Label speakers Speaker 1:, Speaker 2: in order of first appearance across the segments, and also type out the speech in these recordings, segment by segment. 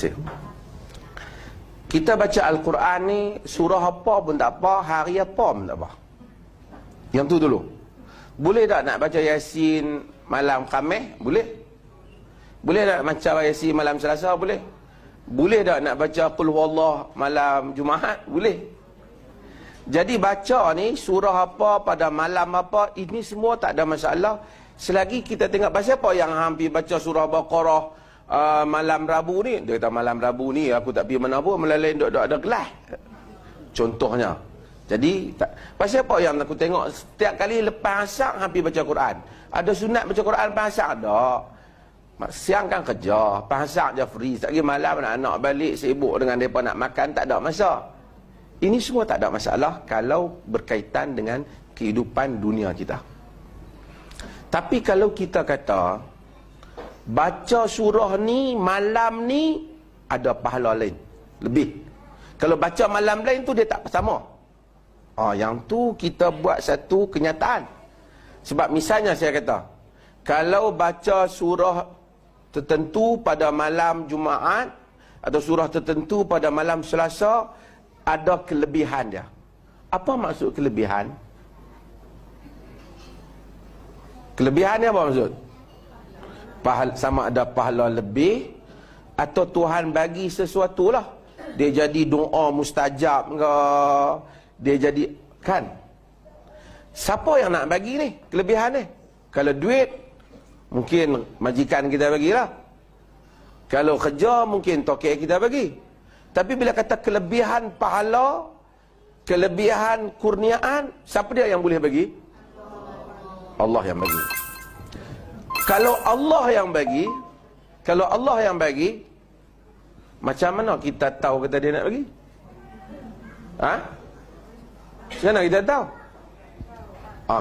Speaker 1: kasih. Kita baca Al-Quran ni, surah apa pun tak apa, hari apa pun tak apa. Yang tu dulu. Boleh tak nak baca Yasin malam Khamis? Boleh. Boleh tak baca Yasin malam Selasa? Boleh. Boleh tak nak baca Qul Huwallah malam Jumaat? Boleh. Jadi baca ni surah apa pada malam apa, ini semua tak ada masalah. Selagi kita tengok pasal apa yang hampir baca surah Baqarah malam Rabu ni. Dia kata malam Rabu ni aku tak pergi mana pun, melalui duduk ada kelas. Contohnya. Jadi pasal apa yang aku tengok setiap kali lepas asar hampir baca Quran. Ada sunat baca Quran lepas asar? Tak. Siang kan kerja, lepas asar je free. Sekali malam anak-anak balik sibuk dengan mereka nak makan, tak ada masa. Ini semua tak ada masalah kalau berkaitan dengan kehidupan dunia kita. Tapi kalau kita kata baca surah ni malam ni ada pahala lain lebih. Kalau baca malam lain tu dia tak sama. Yang tu kita buat satu kenyataan. Sebab misalnya saya kata, kalau baca surah tertentu pada malam Jumaat atau surah tertentu pada malam Selasa, ada kelebihan dia. Apa maksud kelebihan? Kelebihan ni apa maksud? Sama ada pahala lebih atau Tuhan bagi sesuatu lah. Dia jadi doa mustajab ke, dia jadi, kan? Siapa yang nak bagi ni kelebihan ni? Kalau duit mungkin majikan kita bagilah. Kalau kerja mungkin tokek kita bagi. Tapi bila kata kelebihan pahala, kelebihan kurniaan, siapa dia yang boleh bagi? Allah yang bagi. Kalau Allah yang bagi, kalau Allah yang bagi, macam mana kita tahu kata dia nak bagi? Macam mana kita tahu?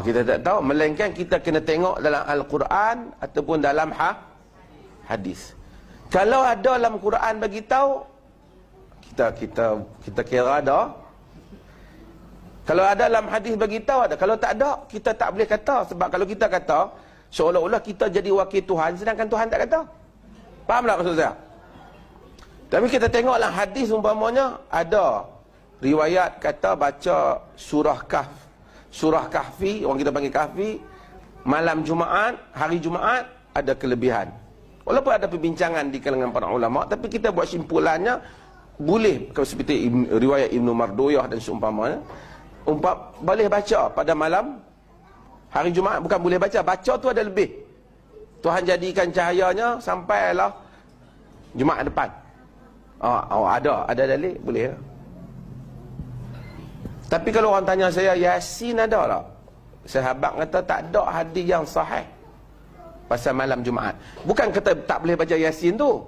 Speaker 1: Kita tak tahu. Melainkan kita kena tengok dalam Al-Quran ataupun dalam hadis. Kalau ada dalam Quran bagi tahu, kita kira ada. Kalau ada dalam hadis bagi tahu ada. Kalau tak ada, kita tak boleh kata. Sebab kalau kita kata, seolah-olah kita jadi wakil Tuhan, sedangkan Tuhan tak kata. Faham tak maksud saya? Tapi kita tengoklah hadis umpamanya ada riwayat kata baca surah Kahfi, orang kita panggil Kahfi, malam Jumaat, hari Jumaat ada kelebihan. Walaupun ada perbincangan di kalangan para ulama, tapi kita buat simpulannya boleh, seperti riwayat Ibnu Marduyah dan seumpamanya, boleh baca pada malam hari Jumaat. Bukan boleh baca, baca tu ada lebih. Tuhan jadikan cahayanya sampailah Jumaat depan. Ada dalil, boleh. Tapi kalau orang tanya saya, Yasin ada tak? Sahabat kata tak ada hadis yang sahih pasal malam Jumaat. Bukan kata tak boleh baca Yasin tu.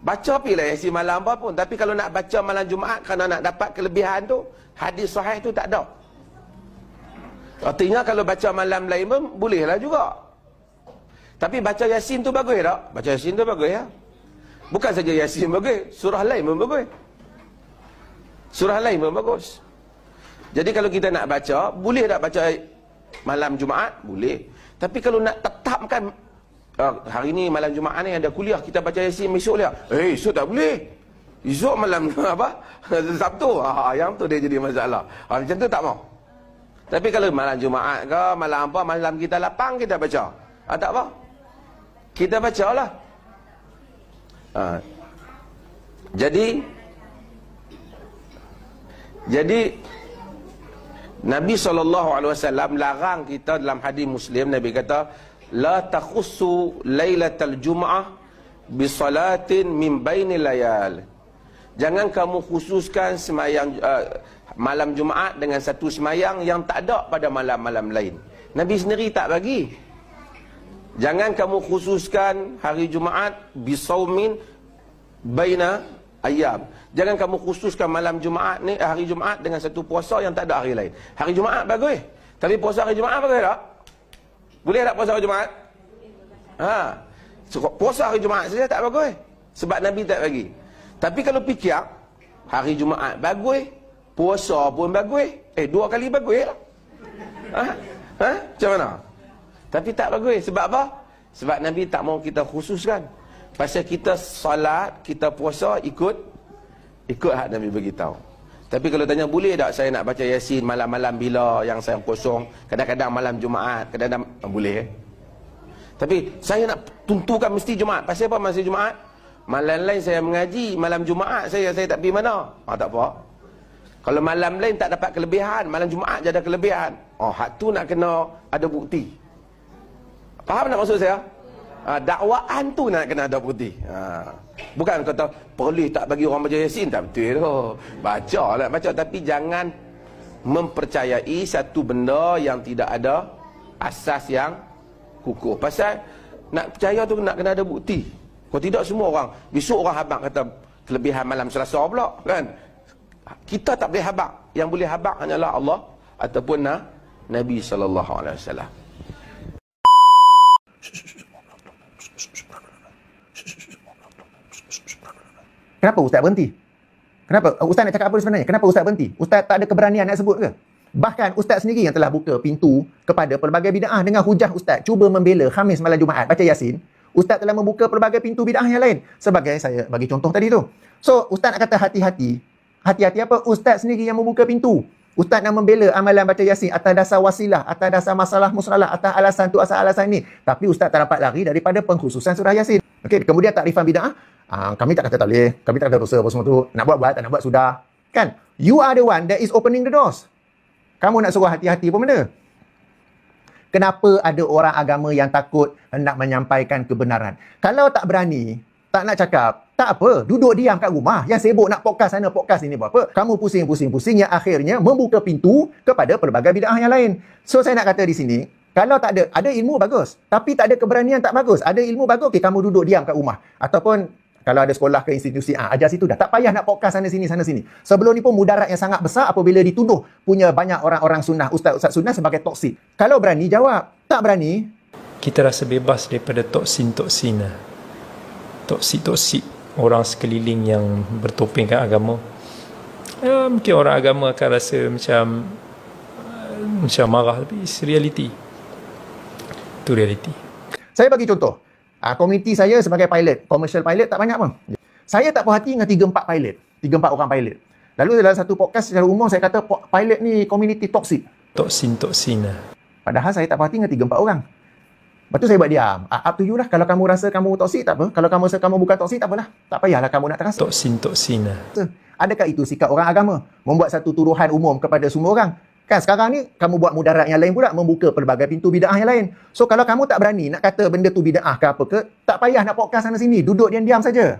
Speaker 1: Baca pilih Yasin malam apa pun. Tapi kalau nak baca malam Jumaat kerana nak dapat kelebihan tu, hadis sahih tu tak ada. Artinya kalau baca malam lain pun bolehlah juga. Tapi baca Yasin tu bagus tak? Baca Yasin tu bagus ya. Bukan saja Yasin bagus, surah lain pun bagus. Surah lain pun bagus. Jadi kalau kita nak baca, boleh tak baca malam Jumaat? Boleh. Tapi kalau nak tetapkan hari ni malam Jumaat ni ada kuliah, kita baca Yasin esok dia. Esok tak boleh. Esok malam apa? Sabtu. Yang tu dia jadi masalah. Macam tu tak mau. Tapi kalau malam Jumaat ke, malam apa, malam kita lapang kita baca. Tak apa. Kita bacalah. Jadi Nabi SAW larang kita dalam hadis Muslim. Nabi kata, la takhussu lailatal jum'ah bi salatin min bainil layal. Jangan kamu khususkan semayang malam Jumaat dengan satu semayang yang tak ada pada malam-malam lain. Nabi sendiri tak bagi. Jangan kamu khususkan hari Jumaat bi saumin baina ayyam. Jangan kamu khususkan malam Jumaat ni, hari Jumaat dengan satu puasa yang tak ada hari lain. Hari Jumaat bagus, tapi puasa hari Jumaat bagus tak? Boleh tak puasa hari Jumaat? Puasa hari Jumaat saja tak bagus, sebab Nabi tak bagi. Tapi kalau fikir, hari Jumaat bagus, puasa pun bagus, dua kali bagus lah. Macam mana? Tapi tak bagus, sebab apa? Sebab Nabi tak mau kita khususkan. Pasal kita salat, kita puasa, ikut hak Nabi beritahu. Tapi kalau tanya boleh tak saya nak baca Yasin malam-malam bila yang saya kosong, kadang-kadang malam Jumaat, kadang-kadang boleh. Tapi saya nak tuntukan mesti Jumaat. Pasal apa masa Jumaat? Malam lain saya mengaji, malam Jumaat saya tak pergi mana. Tak apa. Kalau malam lain tak dapat kelebihan, malam Jumaat je ada kelebihan. Hak tu nak kena ada bukti. Faham tak maksud saya? Dakwaan tu nak kena ada bukti. Bukan kata boleh tak bagi orang baca Yasin, tak betul tu. Baca lah, baca, tapi jangan mempercayai satu benda yang tidak ada asas yang kukuh. Pasal nak percaya tu nak kena ada bukti. Kalau tidak semua orang, besok orang habaq kata kelebihan malam Selasa pula, kan? Kita tak boleh habaq. Yang boleh habaq hanyalah Allah ataupun Nabi sallallahu alaihi wasallam.
Speaker 2: Kenapa Ustaz berhenti? Kenapa? Ustaz nak cakap apa sebenarnya? Kenapa Ustaz berhenti? Ustaz tak ada keberanian nak sebut ke? Bahkan Ustaz sendiri yang telah buka pintu kepada pelbagai bid'ah dengan hujah Ustaz cuba membela Khamis malam Jumaat baca Yasin. Ustaz telah membuka pelbagai pintu bid'ah yang lain. Sebagai saya bagi contoh tadi tu. So, Ustaz nak kata hati-hati. Hati-hati apa? Ustaz sendiri yang membuka pintu. Ustaz nak membela amalan baca Yasin atas dasar wasilah, atas dasar masalah musralah, atas alasan tu, asal alasan ni. Tapi Ustaz tak dapat lari daripada pengkhususan surah Yasin. Okey, kemudian takrifan bid'ah. Kami tak kata tak boleh, kami tak kata dosa apa semua tu. Nak buat, tak nak buat sudah. Kan? You are the one that is opening the doors. Kamu nak suruh hati-hati pun benda. Kenapa ada orang agama yang takut hendak menyampaikan kebenaran? Kalau tak berani, tak nak cakap, tak apa, duduk diam kat rumah. Yang sibuk nak podcast sana, podcast ini buat apa? Kamu pusing-pusing yang akhirnya membuka pintu kepada pelbagai bid'ah yang lain. So saya nak kata di sini, kalau tak ada ilmu bagus, tapi tak ada keberanian tak bagus. Ada ilmu bagus, okey, kamu duduk diam kat rumah. Ataupun kalau ada sekolah ke institusi, ajar situ dah. Tak payah nak podcast sana sini. Sebelum ni pun mudarat yang sangat besar apabila dituduh punya banyak orang-orang sunnah, ustaz-ustaz sunnah sebagai toksik. Kalau berani, jawab. Tak berani,
Speaker 3: kita rasa bebas daripada toksin. Toksik orang sekeliling yang bertopengkan agama. Mungkin orang agama akan rasa macam marah, tapi it's reality. Itu reality.
Speaker 2: Saya bagi contoh. Komuniti saya sebagai pilot, commercial pilot tak banyak pun. Saya tak puas hati dengan 3-4 pilot. 3-4 orang pilot. Lalu dalam satu podcast secara umum saya kata pilot ni komuniti toksik.
Speaker 3: Toksin.
Speaker 2: Padahal saya tak puas hati dengan 3-4 orang. Lepas tu saya buat diam. Up to you lah. Kalau kamu rasa kamu toksik, tak apa. Kalau kamu rasa kamu bukan toksik, tak apalah. Tak payahlah kamu nak terasa.
Speaker 3: Toksin.
Speaker 2: Adakah itu sikap orang agama? Membuat satu tuduhan umum kepada semua orang? Kan sekarang ni kamu buat mudarat yang lain pula, membuka pelbagai pintu bid'ah yang lain. So kalau kamu tak berani nak kata benda tu bid'ah ke apa ke, tak payah nak podcast sana sini, duduk diam-diam saja.